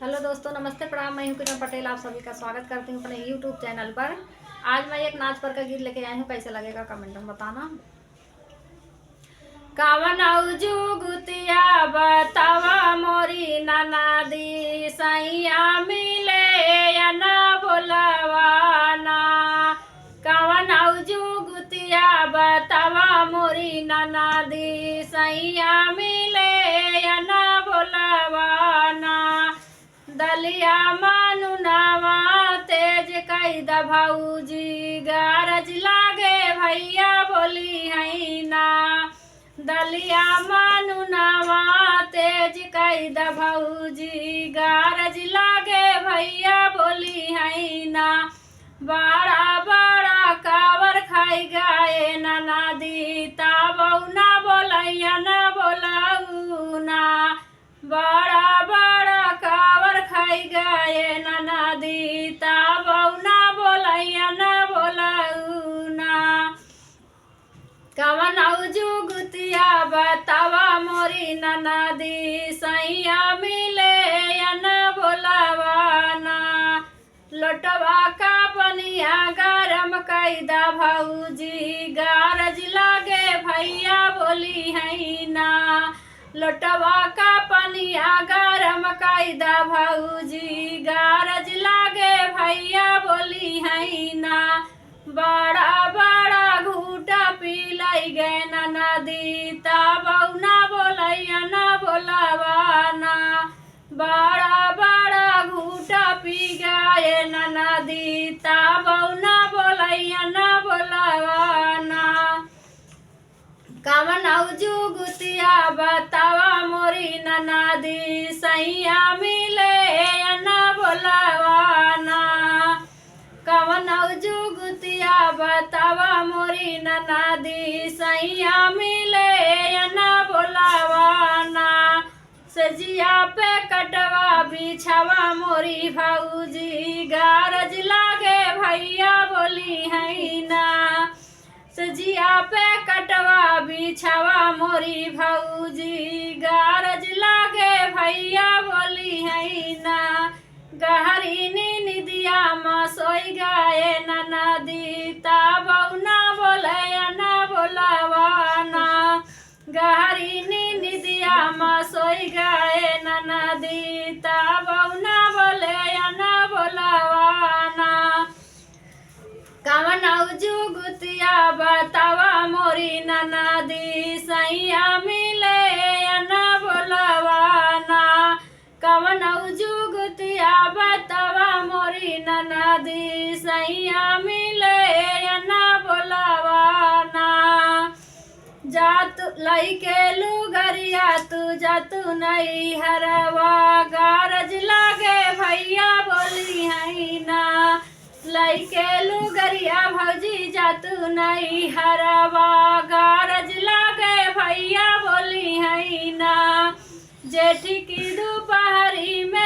Hello दोस्तों, नमस्ते, प्रणाम। मैं हूं किरण पटेल, आप सभी का स्वागत करती हूं अपने यूट्यूब चैनल पर। आज मैं एक नाच पर का गीत लेके आई हूं, कैसे लगेगा कमेंट में बताना। कावन जुगुतिया बतावा मोरी ननादी सैया मिले या ना बोलवाना। कावन जुगुतिया बतावा मोरी ननादी सैया मिले या ना बोलवाना। दलिया मानु नावा तेज कैद भौजी गारज लागे भैया बोली है ना। दलिया मानु नावा तेज कैद भौजी गारज लागे भैया बोली है ना। बड़ा बड़ा कावर खाई गाए नदी ताबौ ना बोलैया ना बोलाऊ ना। बड़ा बड़ा कावर खाई गाए नदी ताबौ ना बोलैया ना बोलाऊ ना। कवन जुगुतिया बतावा मोरी नदी सैया मिले या ना बोलावाना। लोटवा का पनिया गरम कैदा भौजी गारज लागे भैया बोली है ना। लोटवा का पनिया गरम कैदा भौजी गारज लागे भैया बोली है ना। बड़ा बड़ा घूटा पी लाई गए नदी ताबौ ना बोलैया ना बोलावाना। बड़ा बड़ा घूटा पी गए नदी ताबौ ना बोलैया ना बोलावाना। कवन जुगुतिया बतावा मोरी नदी सैया मिले या ना बोलावाना। कवन जुगुतिया बतावा मोरी नदी सैया मिले या ना बोलावाना। सजिया पे कटवा बिछावा मोरी भौजी गारज लागे भैया बोली है ना। सजिया पे कटवा बिछावा मोरी भौजी गारज लागे भैया बोली है ना। गहरी निदिया में सोई गाए नदी ताबौ ना बोलैया ना बोलावाना। गहरी निदिया में सोई गाए नदी ताबौ ना बोलैया ना बोलावाना। कवन जुगुतिया बतावा मोरी नदी सैया मिले या ना बोलावाना। कवन जुगुतिया बतावा मोरी नदी सैया मिले या ना बोलावाना। जात लइके लुगरिया तू जातू नहीं हरवा गारज लागे भैया बोली है ना। लइके लुगरिया भौजी जातू नहीं हरवा गारज लागे भैया बोली है ना। जेठी की दोपहरी में